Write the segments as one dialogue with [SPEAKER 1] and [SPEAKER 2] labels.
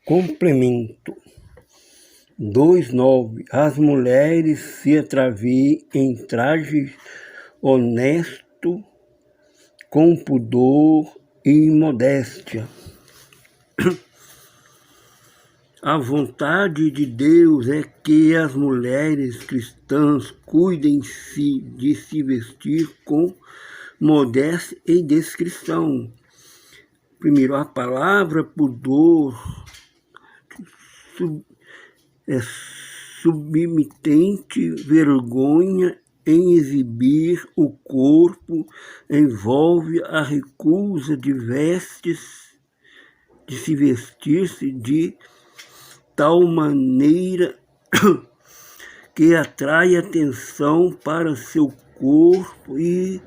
[SPEAKER 1] Complemento 2.9. As mulheres se atraviem em trajes honesto, com pudor e modéstia. A vontade de Deus é que as mulheres cristãs cuidem-se de se vestir com modéstia e discrição. Primeiro, a palavra pudor é submitente, vergonha em exibir o corpo, envolve a recusa de se vestir-se de tal maneira que atrai atenção para seu corpo e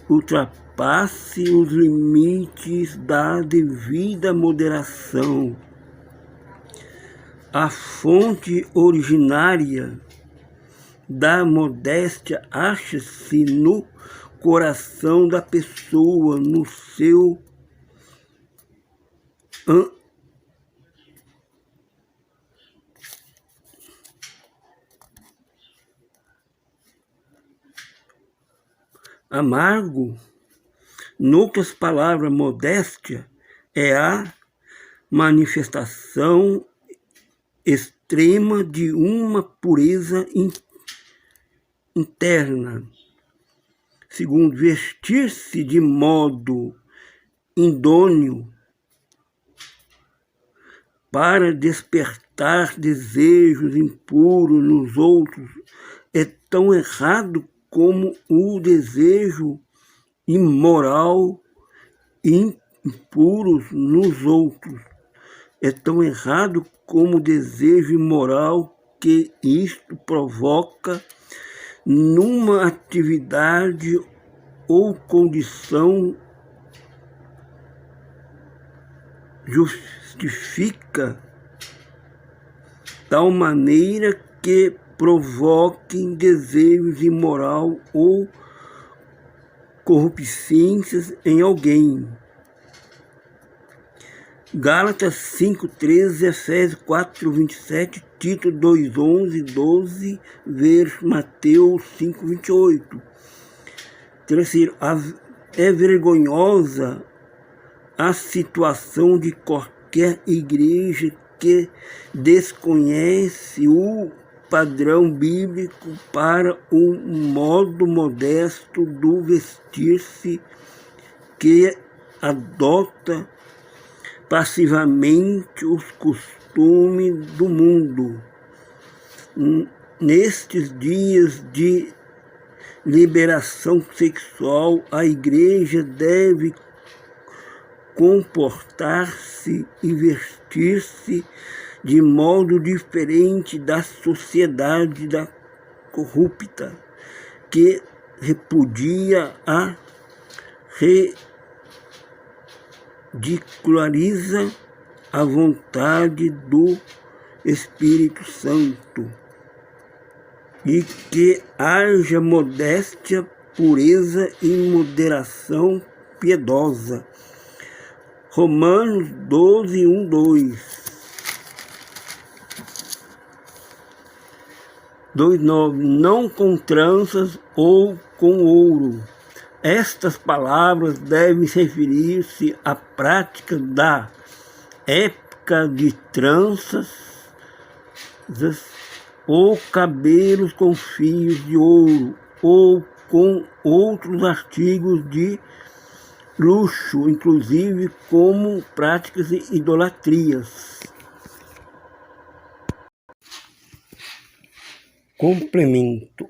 [SPEAKER 1] ultrapasse os limites da devida moderação. A fonte originária da modéstia acha-se no coração da pessoa, no seu amargo. Noutras palavras, modéstia é a manifestação extrema de uma pureza interna. Segundo, vestir-se de modo idôneo para despertar desejos impuros nos outros é tão errado como o desejo imoral e impuros nos outros. É tão errado como o desejo imoral que isto provoca numa atividade ou condição justifica tal maneira que provoquem desejos imoral ou corrupcências em alguém. Gálatas 5:13, Efésios 4:27, Tito 2:11, 12, Mateus 5:28. Terceiro, é vergonhosa a situação de qualquer igreja que desconhece o padrão bíblico para o modo modesto do vestir-se, que adota passivamente os costumes do mundo. Nestes dias de liberação sexual, a igreja deve comportar-se e vestir-se de modo diferente da sociedade da corrupta, que repudia a ridiculariza a vontade do Espírito Santo, e que haja modéstia, pureza e moderação piedosa. Romanos 12:1, 2. 2:9. Não com tranças ou com ouro. Estas palavras devem referir-se à prática da época de tranças ou cabelos com fios de ouro ou com outros artigos de luxo, inclusive como práticas de idolatrias. Complemento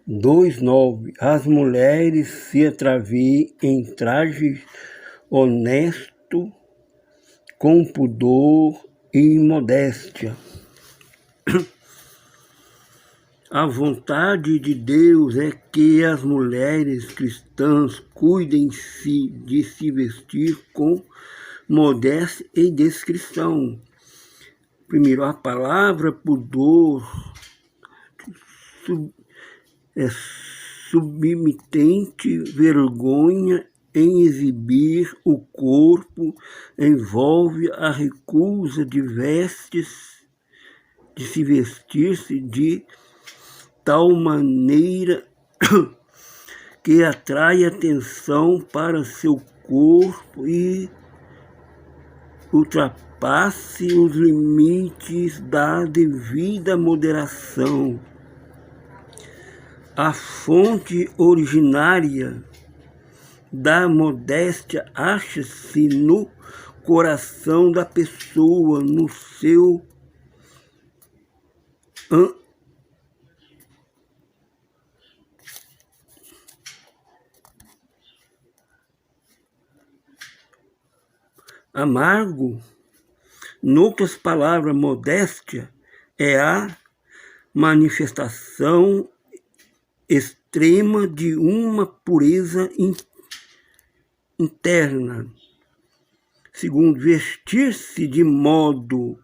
[SPEAKER 1] 2.9. As mulheres se atraviem em trajes honesto, com pudor e modéstia. A vontade de Deus é que as mulheres cristãs cuidem-se de se vestir com modéstia e discrição. Primeiro, a palavra pudor é submitente, vergonha em exibir o corpo, envolve a recusa de se vestir-se de tal maneira que atrai atenção para seu corpo e ultrapasse os limites da devida moderação. A fonte originária da modéstia acha-se no coração da pessoa, no seu amargo. Noutras palavras, modéstia é a manifestação extrema de uma pureza interna. Segundo, vestir-se de modo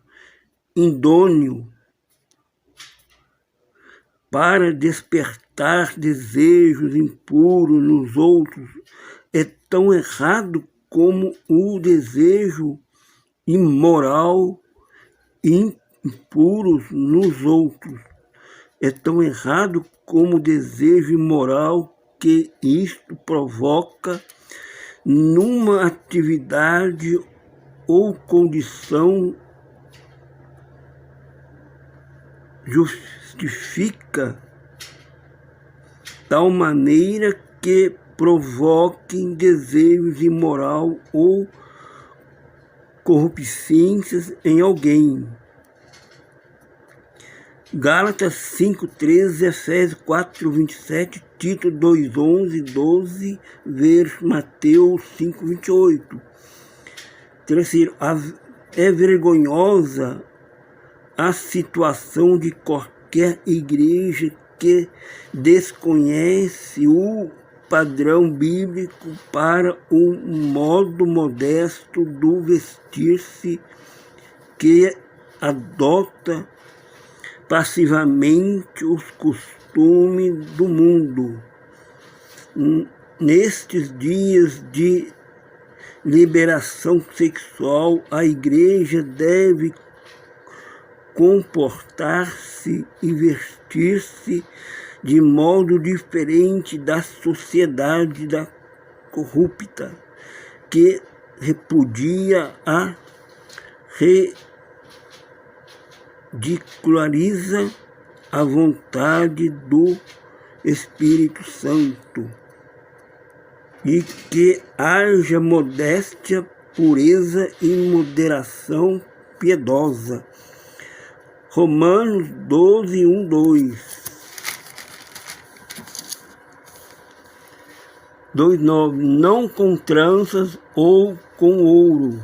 [SPEAKER 1] idôneo para despertar desejos impuros nos outros é tão errado como o desejo imoral e impuros nos outros. É tão errado como o desejo imoral que isto provoca numa atividade ou condição justifica tal maneira que provoquem desejos imoral ou corrupcências em alguém. Gálatas 5:13, Efésios 4:27, Tito 2:11, 12, Mateus 5:28. Terceiro, é vergonhosa a situação de qualquer igreja que desconhece o padrão bíblico para o modo modesto do vestir-se, que adota passivamente os costumes do mundo. Nestes dias de liberação sexual, a igreja deve comportar-se e vestir-se de modo diferente da sociedade da corrupta, que repudia a ridiculariza a vontade do Espírito Santo, e que haja modéstia, pureza e moderação piedosa. Romanos 12:1, 2. 2:9. Não com tranças ou com ouro.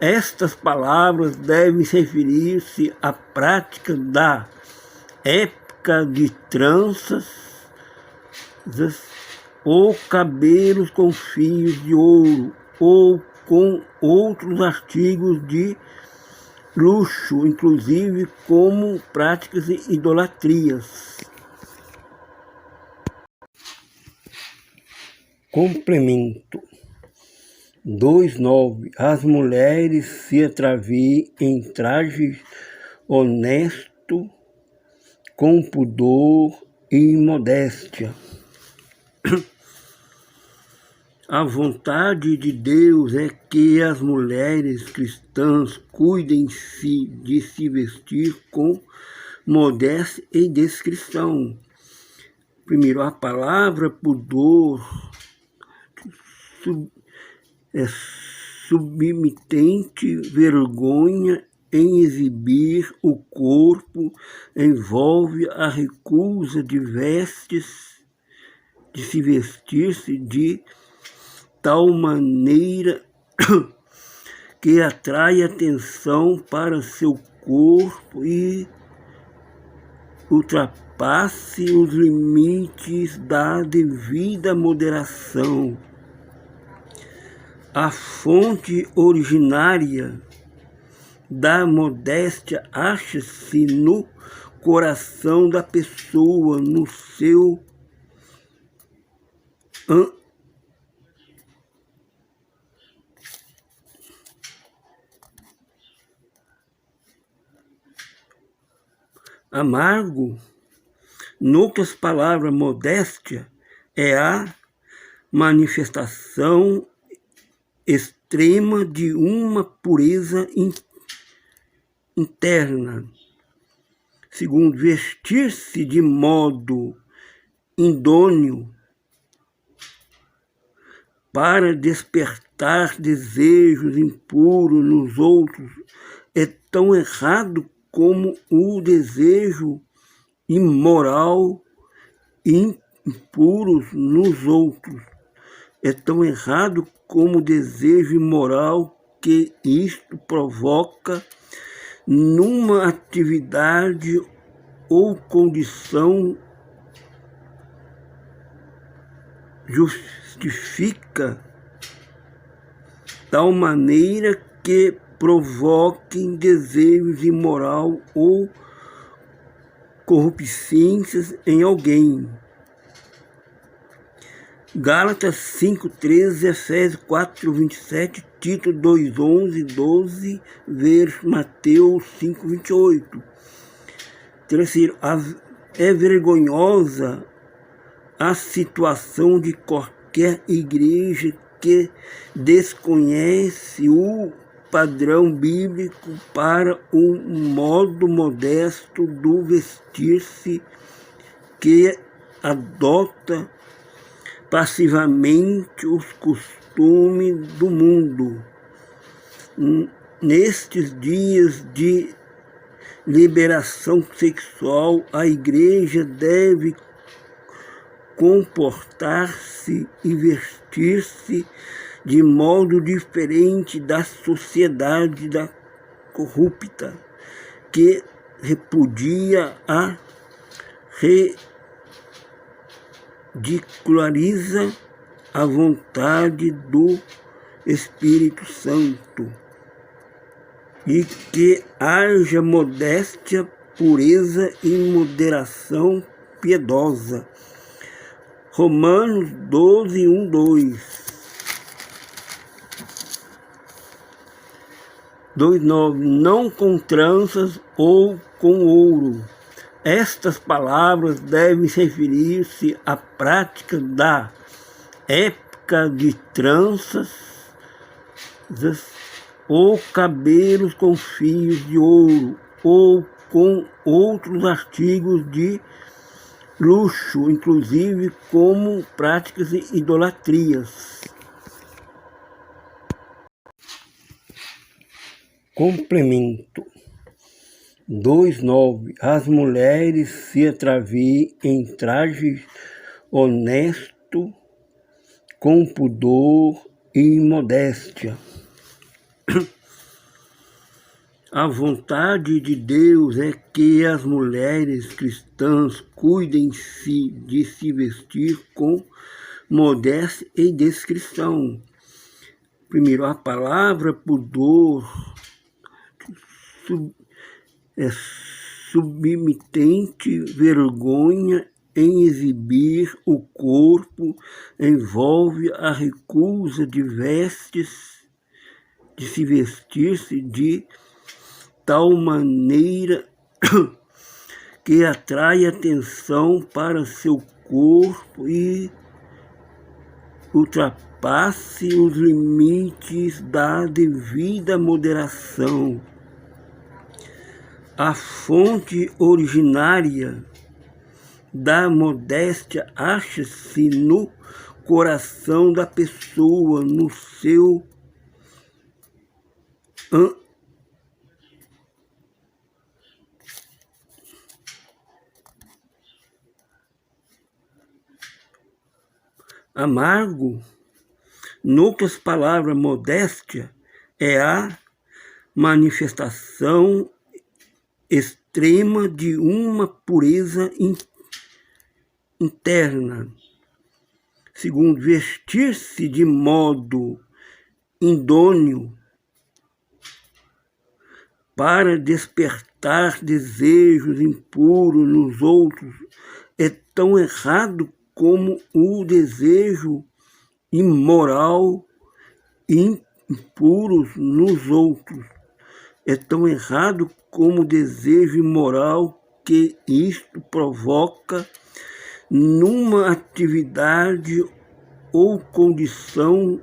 [SPEAKER 1] Estas palavras devem referir-se à prática da época de tranças ou cabelos com fios de ouro ou com outros artigos de luxo, inclusive como práticas de idolatrias. Complemento 2:9. As mulheres se atraviem em trajes honesto, com pudor e modéstia. A vontade de Deus é que as mulheres cristãs cuidem-se de se vestir com modéstia e discrição. Primeiro, a palavra pudor é submitente, vergonha em exibir o corpo, envolve a recusa de se vestir-se de tal maneira que atrai atenção para seu corpo e ultrapasse os limites da devida moderação. A fonte originária da modéstia acha-se no coração da pessoa, no seu Amargo, noutras palavras, modéstia, é a manifestação extrema de uma pureza interna. Segundo, vestir-se de modo idôneo para despertar desejos impuros nos outros é tão errado como o desejo imoral e impuros nos outros. É tão errado como o desejo imoral que isto provoca numa atividade ou condição justifica tal maneira que provoquem desejos imoral ou corrupcências em alguém. Gálatas 5:13, Efésios 4:27, Tito 2:11, 12, ver Mateus 5:28. Terceiro, é vergonhosa a situação de qualquer igreja que desconhece o padrão bíblico para o modo modesto do vestir-se, que adota passivamente os costumes do mundo. Nestes dias de liberação sexual, a igreja deve comportar-se e vestir-se de modo diferente da sociedade da corrupta, que repudia a ridiculariza a vontade do Espírito Santo, e que haja modéstia, pureza e moderação piedosa. Romanos 12:1, 2. 2:9. Não com tranças ou com ouro. Estas palavras devem referir-se à prática da época de tranças ou cabelos com fios de ouro ou com outros artigos de luxo, inclusive como práticas de idolatrias. Complemento 2:9. As mulheres se atraviem em trajes honesto, com pudor e modéstia. A vontade de Deus é que as mulheres cristãs cuidem-se de se vestir com modéstia e discrição. Primeiro, a palavra pudor é submitente, vergonha em exibir o corpo, envolve a recusa de se vestir-se de tal maneira que atrai atenção para seu corpo e ultrapasse os limites da devida moderação. A fonte originária da modéstia acha-se no coração da pessoa, no seu amargo. Noutras palavras, modéstia é a manifestação extrema de uma pureza interna. Segundo, vestir-se de modo idôneo para despertar desejos impuros nos outros é tão errado como o desejo imoral e impuros nos outros. É tão errado como o desejo imoral que isto provoca numa atividade ou condição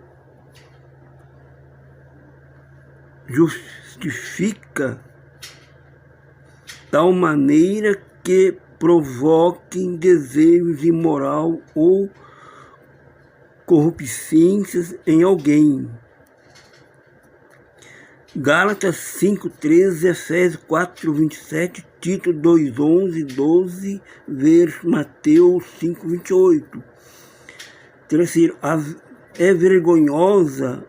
[SPEAKER 1] justifica tal maneira que provoquem desejos imoral ou corrupcências em alguém. Gálatas 5:13, Efésios 4:27, Tito 2:11, 12, Mateus 5:28. Terceiro, é vergonhosa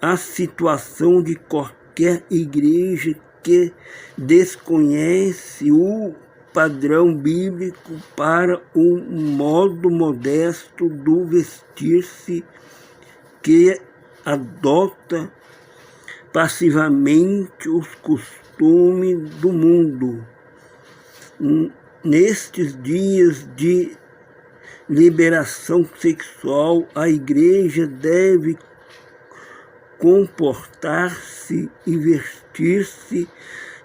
[SPEAKER 1] a situação de qualquer igreja que desconhece o padrão bíblico para um modo modesto do vestir-se, que adota passivamente os costumes do mundo. Nestes dias de liberação sexual, a igreja deve comportar-se e vestir-se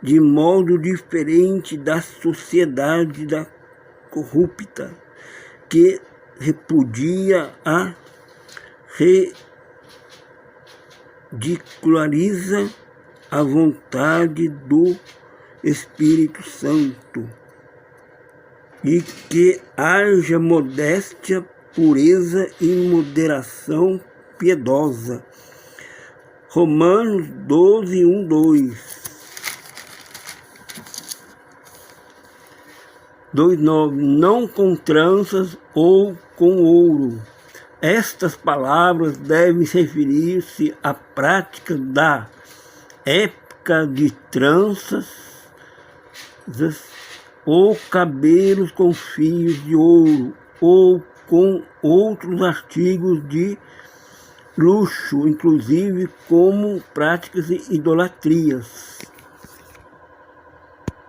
[SPEAKER 1] de modo diferente da sociedade da corrupta, que repudia a ridiculariza a vontade do Espírito Santo, e que haja modéstia, pureza e moderação piedosa. Romanos 12:1-2. 2:9. Não com tranças ou com ouro. Estas palavras devem referir-se à prática da época de tranças ou cabelos com fios de ouro, ou com outros artigos de luxo, inclusive como práticas de idolatrias.